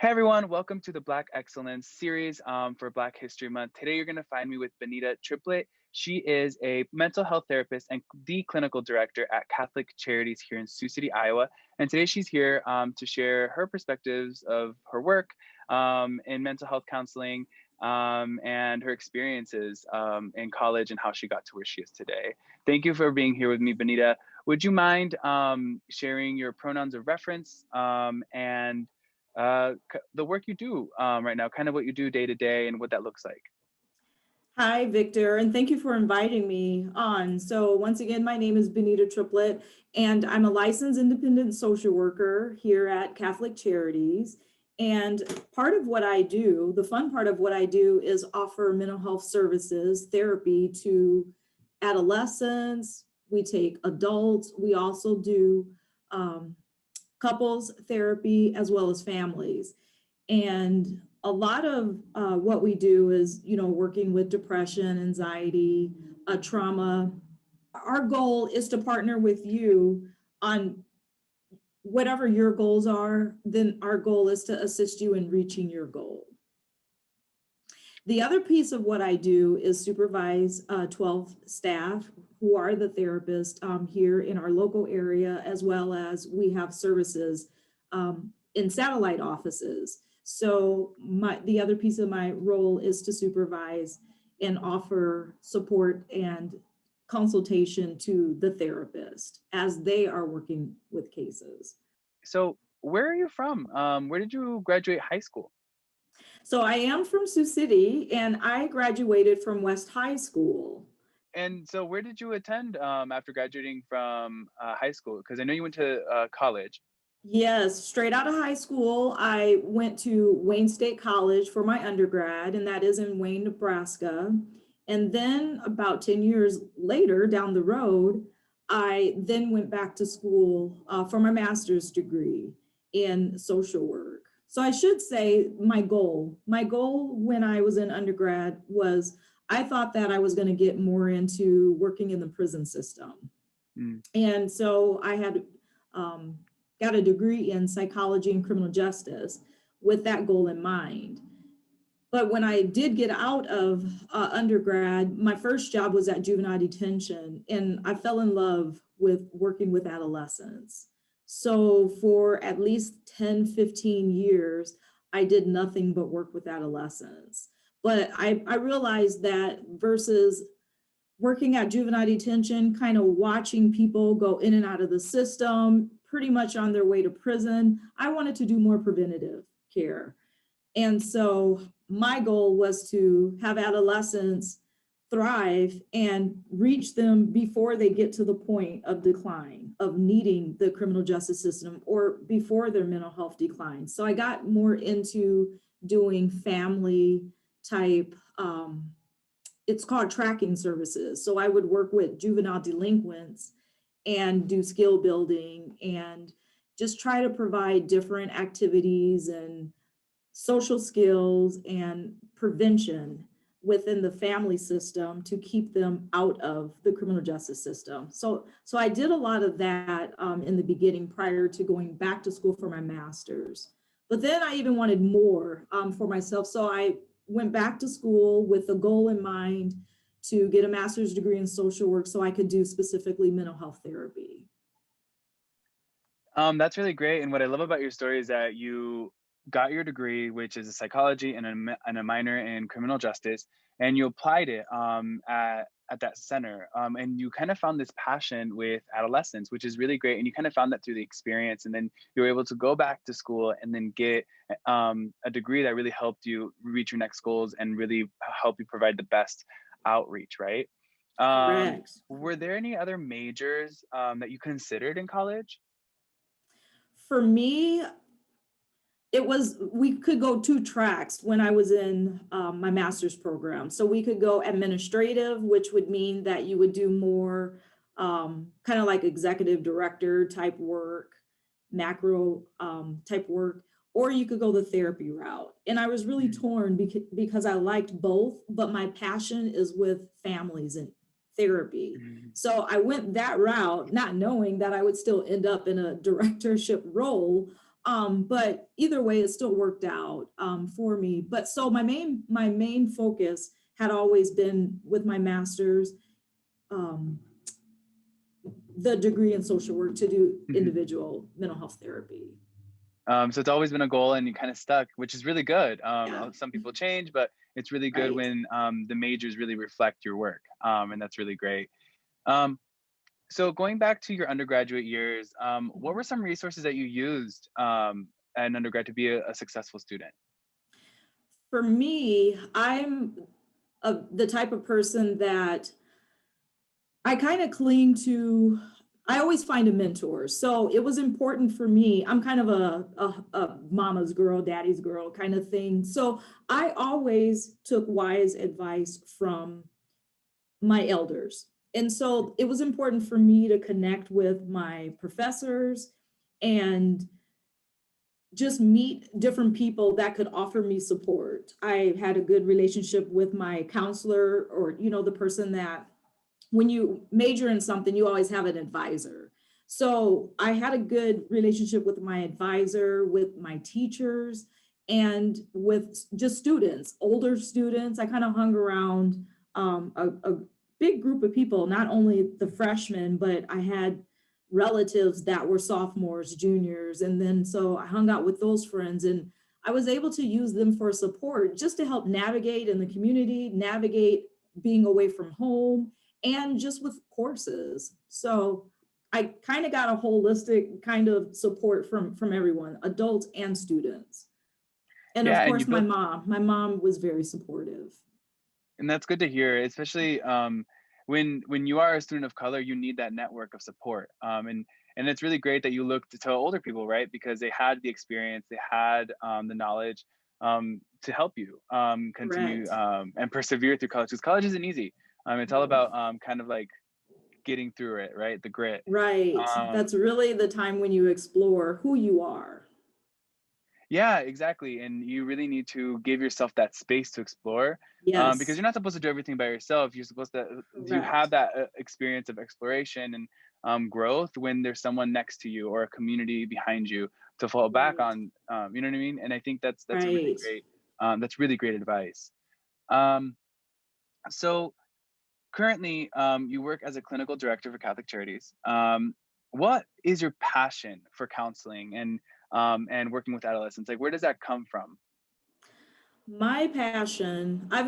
Hey everyone, welcome to the Black Excellence series for Black History Month. Today you're going to find me with Benita Triplett. She is a mental health therapist and the clinical director at Catholic Charities here in Sioux City, Iowa. And today she's here to share her perspectives of her work in mental health counseling and her experiences in college and how she got to where she is today. Thank you for being here with me, Benita. Would you mind sharing your pronouns of reference and the work you do right now, kind of what you do day to day and what that looks like? Hi, Victor, and thank you for inviting me on. So once again, my name is Benita Triplett, and I'm a licensed independent social worker here at Catholic Charities. And part of what I do, the fun part of what I do is offer mental health services, therapy to adolescents. We take adults. We also do couples therapy as well as families. And a lot of what we do is, working with depression, anxiety, trauma. Our goal is to partner with you on whatever your goals are. Then our goal is to assist you in reaching your goal. The other piece of what I do is supervise 12 staff who are the therapists here in our local area, as well as we have services in satellite offices. So the other piece of my role is to supervise and offer support and consultation to the therapist as they are working with cases. So, where are you from? Where did you graduate high school? So I am from Sioux City and I graduated from West High School. And so, where did you attend after graduating from high school? Because I know you went to college. Yes, straight out of high school, I went to Wayne State College for my undergrad, and that is in Wayne, Nebraska. And then about 10 years later down the road, I then went back to school for my master's degree in social work. So I should say my goal when I was in undergrad was I thought that I was going to get more into working in the prison system. Mm. And so I had got a degree in psychology and criminal justice with that goal in mind. But when I did get out of undergrad, my first job was at juvenile detention, and I fell in love with working with adolescents. So for at least 10, 15 years, I did nothing but work with adolescents. But I realized that versus working at juvenile detention, kind of watching people go in and out of the system, pretty much on their way to prison, I wanted to do more preventative care. And so my goal was to have adolescents thrive and reach them before they get to the point of decline, of needing the criminal justice system, or before their mental health declines. So I got more into doing family type it's called tracking services. So I would work with juvenile delinquents and do skill building and just try to provide different activities and social skills and prevention within the family system to keep them out of the criminal justice system. So I did a lot of that in the beginning prior to going back to school for my master's. But then I even wanted more for myself. So I went back to school with a goal in mind to get a master's degree in social work so I could do specifically mental health therapy. That's really great. And what I love about your story is that you got your degree, which is a psychology and a minor in criminal justice, and you applied it at that center. And you kind of found this passion with adolescents, which is really great. And you kind of found that through the experience. And then you were able to go back to school and then get a degree that really helped you reach your next goals and really help you provide the best outreach, right? Correct. Were there any other majors that you considered in college? For me, we could go two tracks when I was in my master's program. So we could go administrative, which would mean that you would do more kind of like executive director type work, macro type work, or you could go the therapy route. And I was really torn because I liked both, but my passion is with families and therapy. So I went that route, not knowing that I would still end up in a directorship role. But either way, it still worked out for me. But so my main focus had always been with my master's, um, the degree in social work to do Mhm. individual mental health therapy. So it's always been a goal and you kind of stuck, which is really good. Yeah, Some people change, but it's really good right. when the majors really reflect your work. And that's really great. Um, so going back to your undergraduate years, what were some resources that you used in undergrad to be a successful student? For me, I'm the type of person that I kind of cling to. I always find a mentor. So it was important for me. I'm kind of a mama's girl, daddy's girl kind of thing. So I always took wise advice from my elders. And so it was important for me to connect with my professors and just meet different people that could offer me support. I had a good relationship with my counselor, or the person that, when you major in something, you always have an advisor. So I had a good relationship with my advisor, with my teachers, and with just students, older students. I kind of hung around a big group of people, not only the freshmen, but I had relatives that were sophomores, juniors. And then so I hung out with those friends, and I was able to use them for support just to help navigate in the community, navigate being away from home, and just with courses. So I kind of got a holistic kind of support from everyone, adults and students. And of Yeah, and course, my mom was very supportive. and that's good to hear, especially when you are a student of color, you need that network of support. And it's really great that you looked to older people, right? Because they had the experience, they had the knowledge to help you continue Correct. and persevere through college. Because college isn't easy. It's all No. about kind of like getting through it, right? The grit. Right. Um, That's really the time when you explore who you are. Yeah, exactly. And you really need to give yourself that space to explore because Yes. you're not supposed to do everything by yourself. You're supposed to you have Correct. that experience of exploration and growth when there's someone next to you or a community behind you to fall back Right. on. You know what I mean? And I think that's a really Right. great that's really great advice. Um, so currently, you work as a clinical director for Catholic Charities. What is your passion for counseling and working with adolescents? Like, where does that come from? My passion, I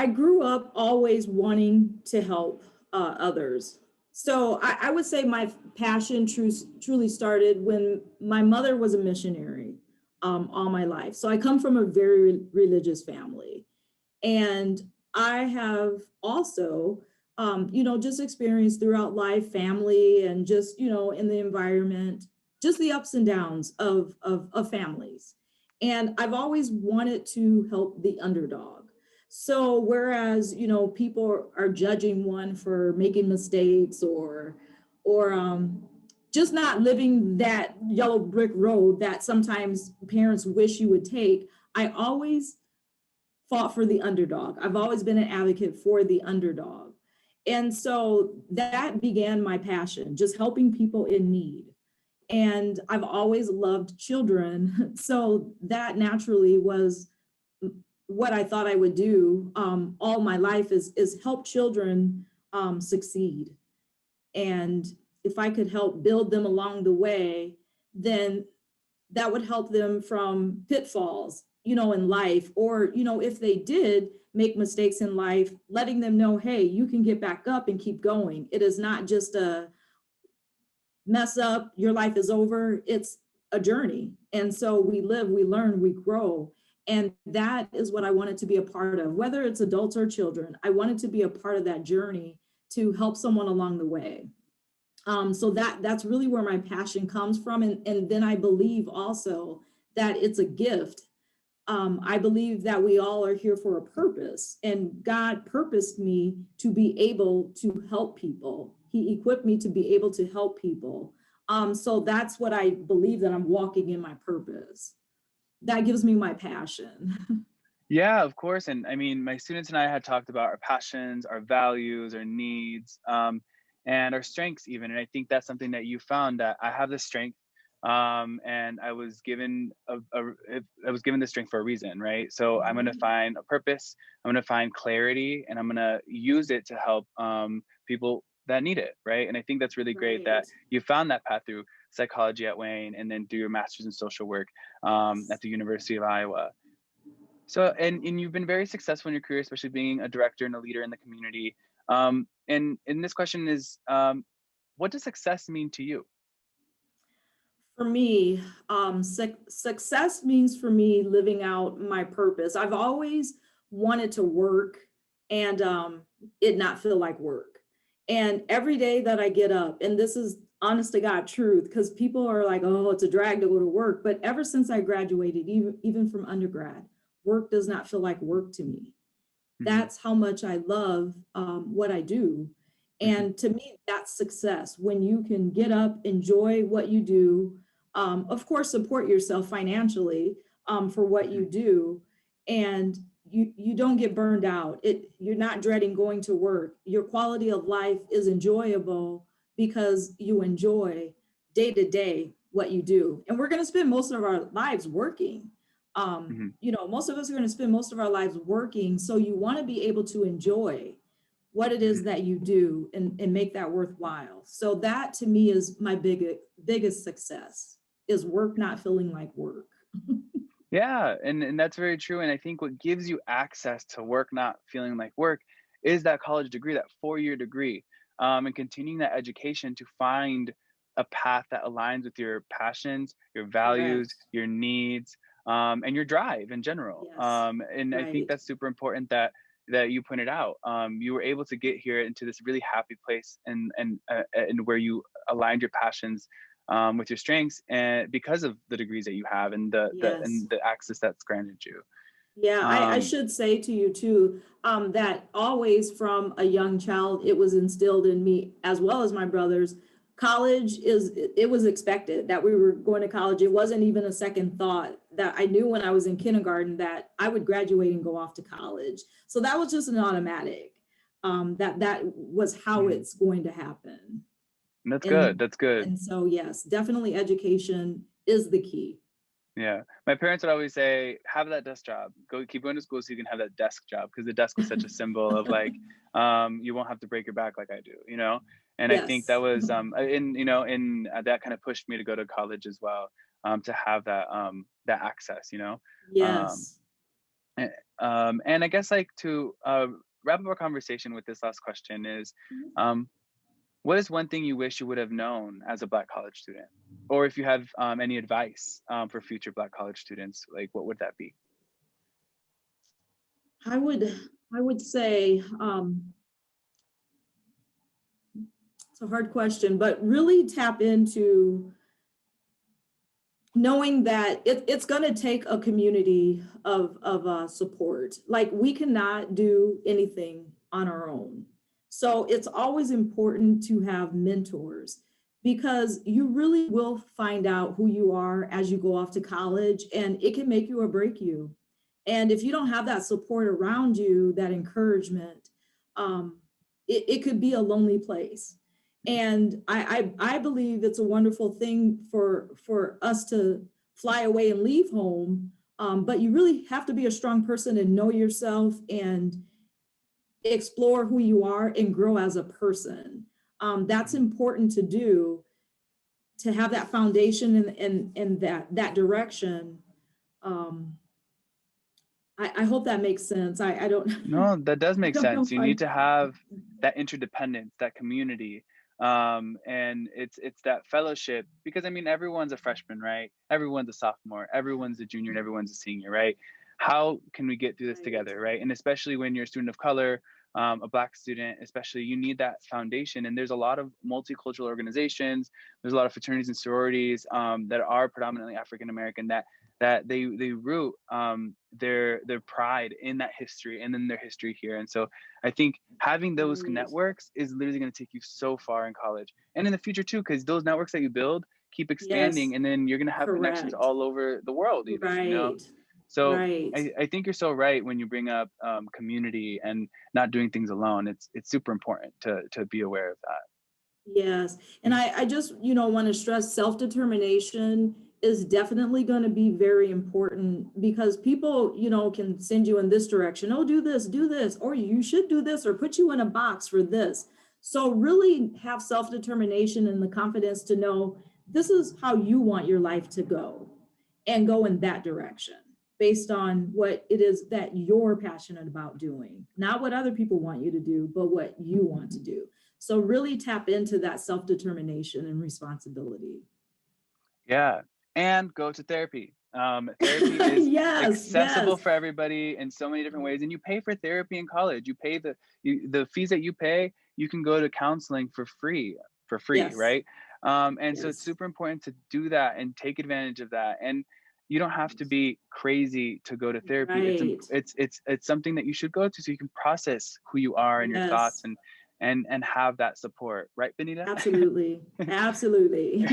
grew up always wanting to help others. So I would say my passion truly started when my mother was a missionary all my life. So I come from a very religious family. And I have also, just experienced throughout life, family, and just, in the environment, just the ups and downs of families. And I've always wanted to help the underdog. So whereas, people are judging one for making mistakes, or just not living that yellow brick road that sometimes parents wish you would take, I always fought for the underdog. I've always been an advocate for the underdog. And so that began my passion, just helping people in need. And I've always loved children. So that naturally was what I thought I would do all my life is help children succeed. And if I could help build them along the way, then that would help them from pitfalls, in life, or, if they did make mistakes in life, letting them know, hey, you can get back up and keep going. It is not just a mess up, your life is over. It's a journey. And so we live, we learn, we grow. And that is what I wanted to be a part of, whether it's adults or children. I wanted to be a part of that journey to help someone along the way. So that's really where my passion comes from. And then I believe also that it's a gift. I believe that we all are here for a purpose, and God purposed me to be able to help people. He equipped me to be able to help people. So that's what I believe, that I'm walking in my purpose. That gives me my passion. Yeah, of course. And I mean, my students and I had talked about our passions, our values, our needs, and our strengths even. And I think that's something that you found that I have the strength. And I was given I was given the strength for a reason, right? So I'm going to Mhm. find a purpose, I'm going to find clarity, and I'm going to use it to help people that need it, right? And I think that's really great that Right. you found that path through psychology at Wayne and then do your master's in social work at Yes. the University of Iowa. So, and you've been very successful in your career, especially being a director and a leader in the community. And this question is, what does success mean to you? For me, success means for me living out my purpose. I've always wanted to work and it not feel like work. And every day that I get up, and this is honest to God truth, because people are like, oh, it's a drag to go to work. But ever since I graduated, even from undergrad, work does not feel like work to me. Hmm. That's how much I love what I do. Hmm. And to me, that's success when you can get up, enjoy what you do, of course, support yourself financially for what Hmm. you do, and you don't get burned out. You're not dreading going to work. Your quality of life is enjoyable because you enjoy day to day what you do. And we're going to spend most of our lives working. Hmm. Most of us are going to spend most of our lives working. So you want to be able to enjoy what it is Hmm. that you do and make that worthwhile. So that to me is my biggest success is work not feeling like work. Yeah, and that's very true. And I think what gives you access to work not feeling like work is that college degree, that 4-year degree, and continuing that education to find a path that aligns with your passions, your values, Correct. your needs, and your drive in general. Yes. And I think Right. that's super important that you pointed out. You were able to get here into this really happy place, and where you aligned your passions with your strengths, and because of the degrees that you have and Yes. the access that's granted you. Yeah, I Um, should say to you too, that always from a young child, it was instilled in me as well as my brothers. College it was expected that we were going to college. It wasn't even a second thought that I knew when I was in kindergarten that I would graduate and go off to college. So that was just an automatic, that was how mhm. it's going to happen. That's good. And, That's good. and so, yes, definitely education is the key. Yeah. My parents would always say, have that desk job. Keep going to school so you can have that desk job, because the desk was such a symbol of like, you won't have to break your back like I do, you know? And I think that Yes. was, that kind of pushed me to go to college as well, to have that access, you know? Um, Yes. and I guess like to wrap up our conversation with this last question is, um, what is one thing you wish you would have known as a Black college student? Or if you have any advice for future Black college students, like what would that be? I would I would say it's a hard question, but really tap into knowing that it's going to take a community of support. Like we cannot do anything on our own. So it's always important to have mentors because you really will find out who you are as you go off to college, and it can make you or break you. And if you don't have that support around you, that encouragement, um, it could be a lonely place. And I believe it's a wonderful thing for us to fly away and leave home. But you really have to be a strong person and know yourself and explore who you are and grow as a person. That's Mhm. important to do, to have that foundation and that direction. Um, I hope that makes sense. I don't No, that does I make don't know sense. if You I need to have that interdependence, that community, and it's that fellowship. Because I mean, everyone's a freshman, right? Everyone's a sophomore, everyone's a junior, and everyone's a senior, right? How can we get through this right. together, right? And especially when you're a student of color, a Black student, especially, you need that foundation. And there's a lot of multicultural organizations. There's a lot of fraternities and sororities that are predominantly African American, that they root their pride in that history and then their history here. And so I think having those Right. networks is literally going to take you so far in college and in the future too, because those networks that you build keep expanding, Yes. and then you're going to have connections Correct. all over the world even, you know? Right. So Right. I think you're so right when you bring up community and not doing things alone. It's super important to be aware of that. Yes. And I just, want to stress self-determination is definitely going to be very important because people, can send you in this direction. Oh, do this, or you should do this, or put you in a box for this. So really have self-determination and the confidence to know this is how you want your life to go and go in that direction based on what it is that you're passionate about doing, not what other people want you to do, but what you want to do. So really tap into that self-determination and responsibility. Yeah, and go to therapy. Therapy is Yes, accessible yes. for everybody in so many different ways, and you pay for therapy in college. You pay the fees that you pay. You can go to counseling for free, Yes, right? And so it's yes. super important to do that and take advantage of that. And you don't have to be crazy to go to therapy. Right. It's something that you should go to so you can process who you are and your thoughts, Yes, and have that support, right, Benita? absolutely. Absolutely.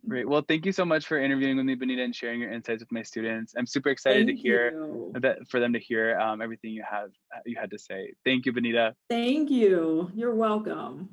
Great. Well, thank you so much for interviewing with me, Benita, and sharing your insights with my students. I'm super excited to Thank hear you. that for them to hear everything you had to say. Thank you, Benita. Thank you. You're welcome.